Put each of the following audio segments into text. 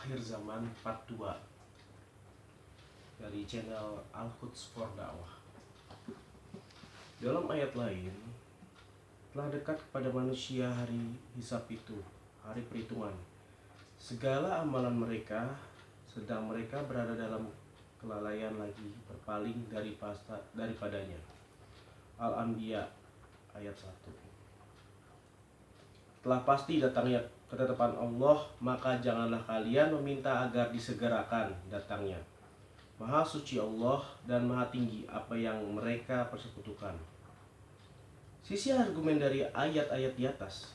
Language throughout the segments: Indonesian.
Akhir Zaman Part 2 dari channel Al-Quds for Dakwah. Dalam ayat lain, telah dekat kepada manusia hari hisab itu, hari perhitungan. Segala amalan mereka, sedang mereka berada dalam kelalaian lagi berpaling daripadanya. Al-Anbiya ayat 1. Telah pasti datangnya ketetapan Allah, maka janganlah kalian meminta agar disegerakan datangnya. Maha suci Allah dan maha tinggi apa yang mereka persekutukan. Sisi argumen dari ayat-ayat di atas.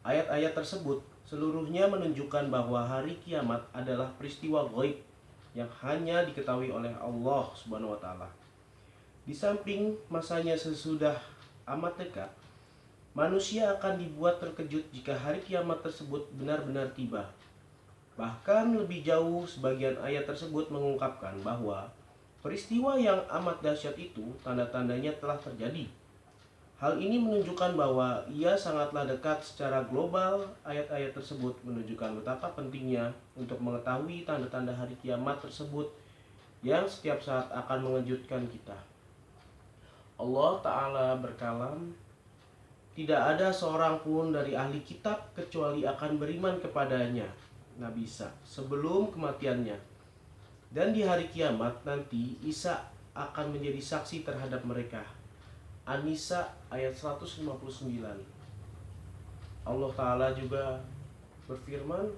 Ayat-ayat tersebut seluruhnya menunjukkan bahwa hari kiamat adalah peristiwa gaib yang hanya diketahui oleh Allah Subhanahu wa taala. Di samping masanya sesudah amat dekat, manusia akan dibuat terkejut jika hari kiamat tersebut benar-benar tiba. Bahkan lebih jauh, sebagian ayat tersebut mengungkapkan bahwa peristiwa yang amat dahsyat itu tanda-tandanya telah terjadi. Hal ini menunjukkan bahwa ia sangatlah dekat secara global. Ayat-ayat tersebut menunjukkan betapa pentingnya untuk mengetahui tanda-tanda hari kiamat tersebut yang setiap saat akan mengejutkan kita. Allah Ta'ala berkalam, tidak ada seorang pun dari ahli kitab kecuali akan beriman kepadanya, Nabi Isa, sebelum kematiannya. Dan di hari kiamat nanti Isa akan menjadi saksi terhadap mereka. An-Nisa ayat 159. Allah Ta'ala juga berfirman,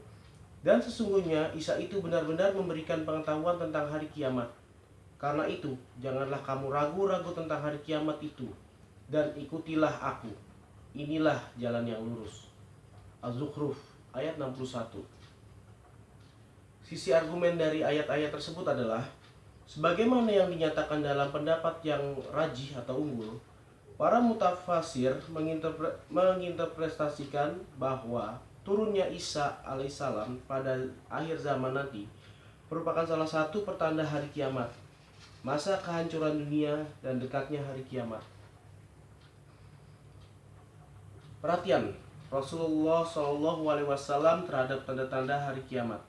dan sesungguhnya Isa itu benar-benar memberikan pengetahuan tentang hari kiamat. Karena itu, janganlah kamu ragu-ragu tentang hari kiamat itu, dan ikutilah aku. Inilah jalan yang lurus. Az-Zukhruf ayat 61. Sisi argumen dari ayat-ayat tersebut adalah, sebagaimana yang dinyatakan dalam pendapat yang rajih atau unggul, para mutafasir menginterpretasikan bahwa turunnya Isa alaihissalam pada akhir zaman nanti merupakan salah satu pertanda hari kiamat, masa kehancuran dunia dan dekatnya hari kiamat. Perhatian Rasulullah SAW terhadap tanda-tanda hari kiamat.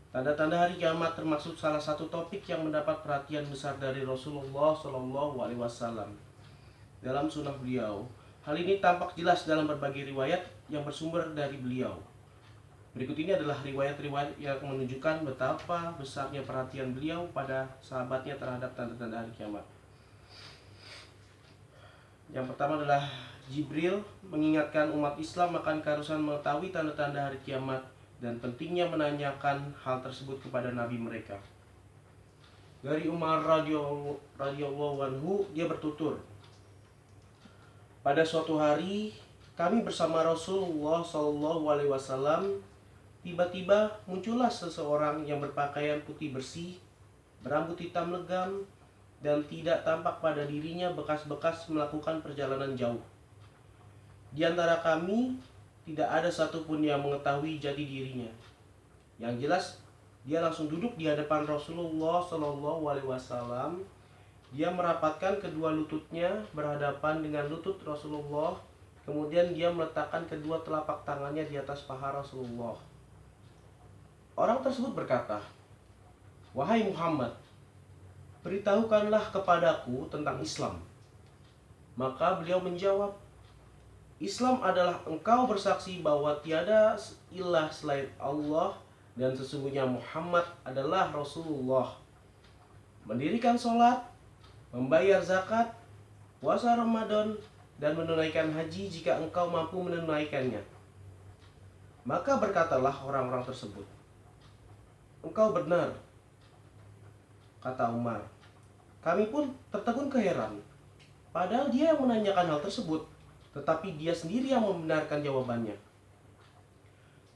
Tanda-tanda hari kiamat termasuk salah satu topik yang mendapat perhatian besar dari Rasulullah SAW. Dalam sunnah beliau, hal ini tampak jelas dalam berbagai riwayat yang bersumber dari beliau. Berikut ini adalah riwayat-riwayat yang menunjukkan betapa besarnya perhatian beliau pada sahabatnya terhadap tanda-tanda hari kiamat. Yang pertama adalah Jibril mengingatkan umat Islam akan keharusan mengetahui tanda-tanda hari kiamat dan pentingnya menanyakan hal tersebut kepada nabi mereka. Dari Umar radhiyallahu anhu, dia bertutur, pada suatu hari kami bersama Rasulullah SAW, tiba-tiba muncullah seseorang yang berpakaian putih bersih, berambut hitam legam, dan tidak tampak pada dirinya bekas-bekas melakukan perjalanan jauh. Di antara kami tidak ada satupun yang mengetahui jati dirinya. Yang jelas, dia langsung duduk di hadapan Rasulullah SAW. Dia merapatkan kedua lututnya berhadapan dengan lutut Rasulullah. Kemudian dia meletakkan kedua telapak tangannya di atas paha Rasulullah. Orang tersebut berkata, "Wahai Muhammad, beritahukanlah kepadaku tentang Islam." Maka beliau menjawab, "Islam adalah engkau bersaksi bahwa tiada ilah selain Allah dan sesungguhnya Muhammad adalah Rasulullah, mendirikan sholat, membayar zakat, puasa Ramadan, dan menunaikan haji jika engkau mampu menunaikannya." Maka berkatalah orang-orang tersebut, "Engkau benar," kata Umar. Kami pun tertegun keheran, padahal dia yang menanyakan hal tersebut, tetapi dia sendiri yang membenarkan jawabannya.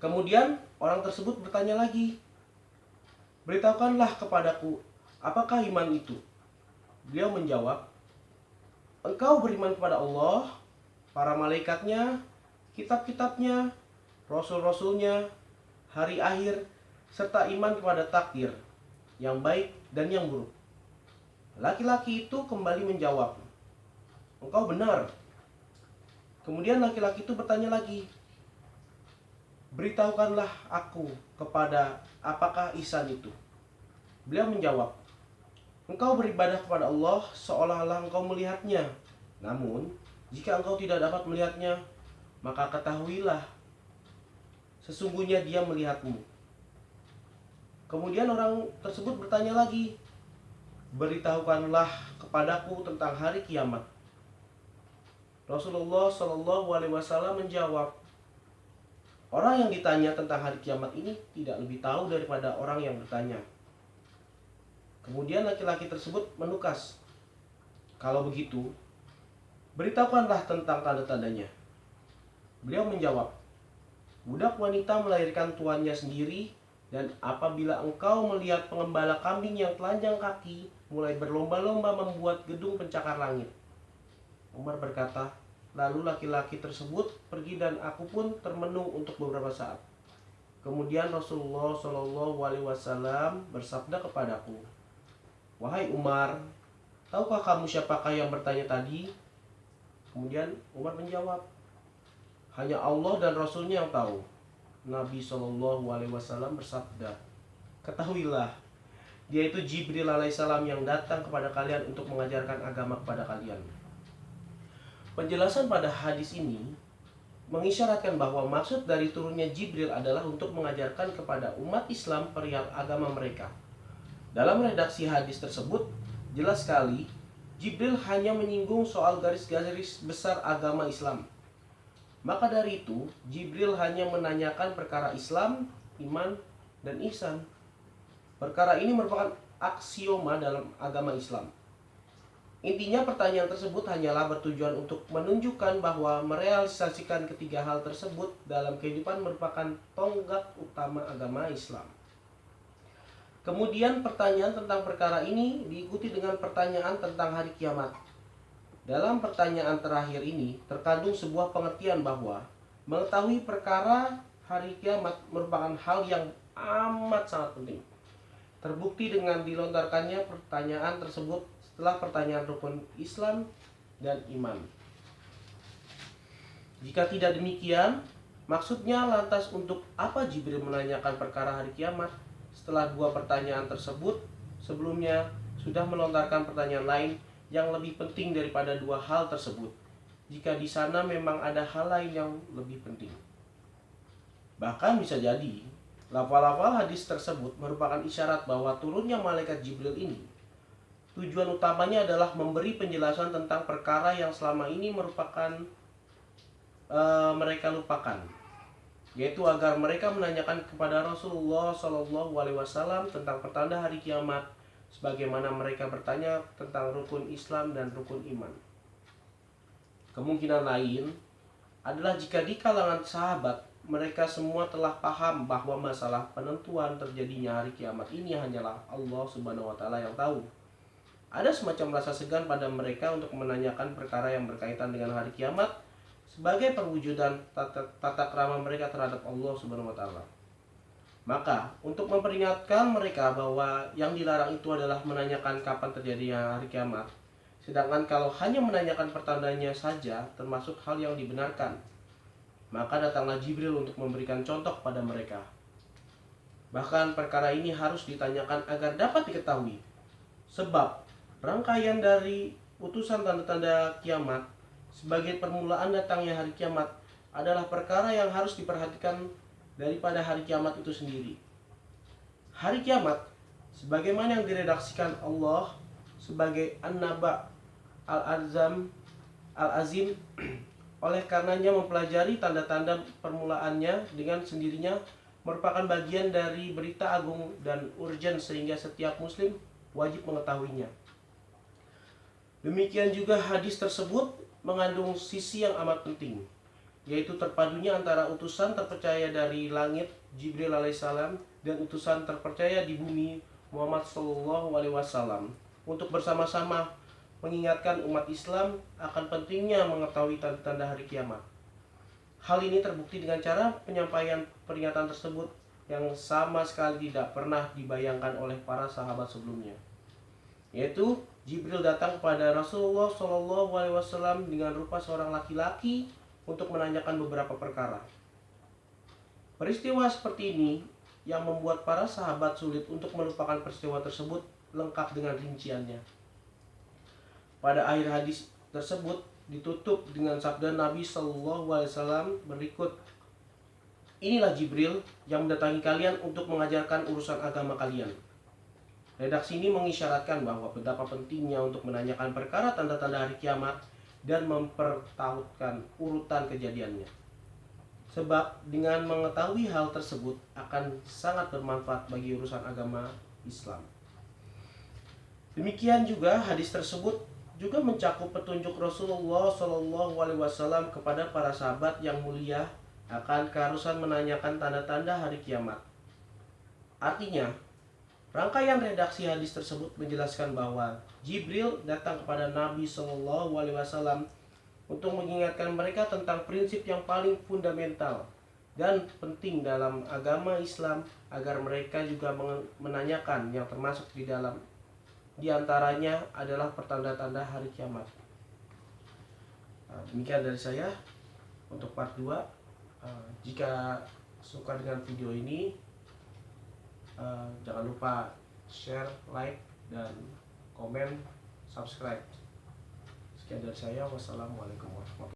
Kemudian orang tersebut bertanya lagi, "Beritahukanlah kepadaku, apakah iman itu?" Beliau menjawab, "Engkau beriman kepada Allah, para malaikatnya, kitab-kitabnya, rasul-rasulnya, hari akhir, serta iman kepada takdir, yang baik dan yang buruk." Laki-laki itu kembali menjawab, "Engkau benar." Kemudian laki-laki itu bertanya lagi, "Beritahukanlah aku kepada apakah ihsan itu?" Beliau menjawab, "Engkau beribadah kepada Allah seolah-olah engkau melihatnya. Namun, jika engkau tidak dapat melihatnya, maka ketahuilah, sesungguhnya Dia melihatmu." Kemudian orang tersebut bertanya lagi, "Beritahukanlah kepadaku tentang hari kiamat." Rasulullah Shallallahu Alaihi Wasallam menjawab, "Orang yang ditanya tentang hari kiamat ini tidak lebih tahu daripada orang yang bertanya." Kemudian laki-laki tersebut menukas, "Kalau begitu, beritahukanlah tentang tanda-tandanya." Beliau menjawab, "Budak wanita melahirkan tuannya sendiri, dan apabila engkau melihat pengembala kambing yang telanjang kaki mulai berlomba-lomba membuat gedung pencakar langit." Umar berkata, "Lalu laki-laki tersebut pergi dan aku pun termenung untuk beberapa saat. Kemudian Rasulullah Shallallahu Alaihi Wasallam bersabda kepadaku, 'Wahai Umar, tahukah kamu siapakah yang bertanya tadi?' Kemudian Umar menjawab, 'Hanya Allah dan Rasulnya yang tahu.' Nabi Shallallahu Alaihi Wasallam bersabda, 'Ketahuilah, dia itu Jibril alaihissalam yang datang kepada kalian untuk mengajarkan agama kepada kalian.'" Penjelasan pada hadis ini mengisyaratkan bahwa maksud dari turunnya Jibril adalah untuk mengajarkan kepada umat Islam perihal agama mereka. Dalam redaksi hadis tersebut, jelas sekali Jibril hanya menyinggung soal garis-garis besar agama Islam. Maka dari itu, Jibril hanya menanyakan perkara Islam, iman, dan ihsan. Perkara ini merupakan aksioma dalam agama Islam. Intinya pertanyaan tersebut hanyalah bertujuan untuk menunjukkan bahwa merealisasikan ketiga hal tersebut dalam kehidupan merupakan tonggak utama agama Islam. Kemudian pertanyaan tentang perkara ini diikuti dengan pertanyaan tentang hari kiamat. Dalam pertanyaan terakhir ini terkandung sebuah pengertian bahwa mengetahui perkara hari kiamat merupakan hal yang amat sangat penting. Terbukti dengan dilontarkannya pertanyaan tersebut setelah pertanyaan rukun Islam dan iman. Jika tidak demikian, maksudnya lantas untuk apa Jibril menanyakan perkara hari kiamat setelah dua pertanyaan tersebut sebelumnya sudah melontarkan pertanyaan lain yang lebih penting daripada dua hal tersebut, jika di sana memang ada hal lain yang lebih penting? Bahkan bisa jadi lafal-lafal hadis tersebut merupakan isyarat bahwa turunnya malaikat Jibril ini tujuan utamanya adalah memberi penjelasan tentang perkara yang selama ini merupakan mereka lupakan, yaitu agar mereka menanyakan kepada Rasulullah Shallallahu Alaihi Wasallam tentang pertanda hari kiamat, sebagaimana mereka bertanya tentang rukun Islam dan rukun iman. Kemungkinan lain adalah jika di kalangan sahabat mereka semua telah paham bahwa masalah penentuan terjadinya hari kiamat ini hanyalah Allah Subhanahu wa Ta'ala yang tahu. Ada semacam rasa segan pada mereka untuk menanyakan perkara yang berkaitan dengan hari kiamat sebagai perwujudan tata krama mereka terhadap Allah Subhanahu wa Ta'ala. Maka, untuk memperingatkan mereka bahwa yang dilarang itu adalah menanyakan kapan terjadinya hari kiamat, sedangkan kalau hanya menanyakan pertandanya saja termasuk hal yang dibenarkan, maka datanglah Jibril untuk memberikan contoh pada mereka. Bahkan perkara ini harus ditanyakan agar dapat diketahui, sebab rangkaian dari utusan tanda-tanda kiamat sebagai permulaan datangnya hari kiamat adalah perkara yang harus diperhatikan daripada hari kiamat itu sendiri. Hari kiamat sebagaimana yang diredaksikan Allah sebagai An-Naba Al-Azim, oleh karenanya mempelajari tanda-tanda permulaannya dengan sendirinya merupakan bagian dari berita agung dan urgen sehingga setiap muslim wajib mengetahuinya. Demikian juga hadis tersebut mengandung sisi yang amat penting, yaitu terpadunya antara utusan terpercaya dari langit Jibril alaihissalam dan utusan terpercaya di bumi Muhammad sallallahu alaihi wasallam untuk bersama-sama mengingatkan umat Islam akan pentingnya mengetahui tanda-tanda hari kiamat. Hal ini terbukti dengan cara penyampaian peringatan tersebut yang sama sekali tidak pernah dibayangkan oleh para sahabat sebelumnya, yaitu Jibril datang kepada Rasulullah Shallallahu Alaihi Wasallam dengan rupa seorang laki-laki untuk menanyakan beberapa perkara. Peristiwa seperti ini yang membuat para sahabat sulit untuk melupakan peristiwa tersebut lengkap dengan rinciannya. Pada akhir hadis tersebut ditutup dengan sabda Nabi Shallallahu Alaihi Wasallam berikut, "Inilah Jibril yang mendatangi kalian untuk mengajarkan urusan agama kalian." Redaksi ini mengisyaratkan bahwa betapa pentingnya untuk menanyakan perkara tanda-tanda hari kiamat dan mempertautkan urutan kejadiannya. Sebab dengan mengetahui hal tersebut akan sangat bermanfaat bagi urusan agama Islam. Demikian juga hadis tersebut juga mencakup petunjuk Rasulullah Shallallahu Alaihi Wasallam kepada para sahabat yang mulia akan keharusan menanyakan tanda-tanda hari kiamat. Artinya, rangkaian redaksi hadis tersebut menjelaskan bahwa Jibril datang kepada Nabi Shallallahu Alaihi Wasallam untuk mengingatkan mereka tentang prinsip yang paling fundamental dan penting dalam agama Islam agar mereka juga menanyakan yang termasuk di antaranya adalah pertanda-tanda hari kiamat. Demikian dari saya untuk part 2. Jika suka dengan video ini, jangan lupa share, like, dan komen, subscribe. Sekian dari saya. Wassalamualaikum warahmatullahi wabarakatuh.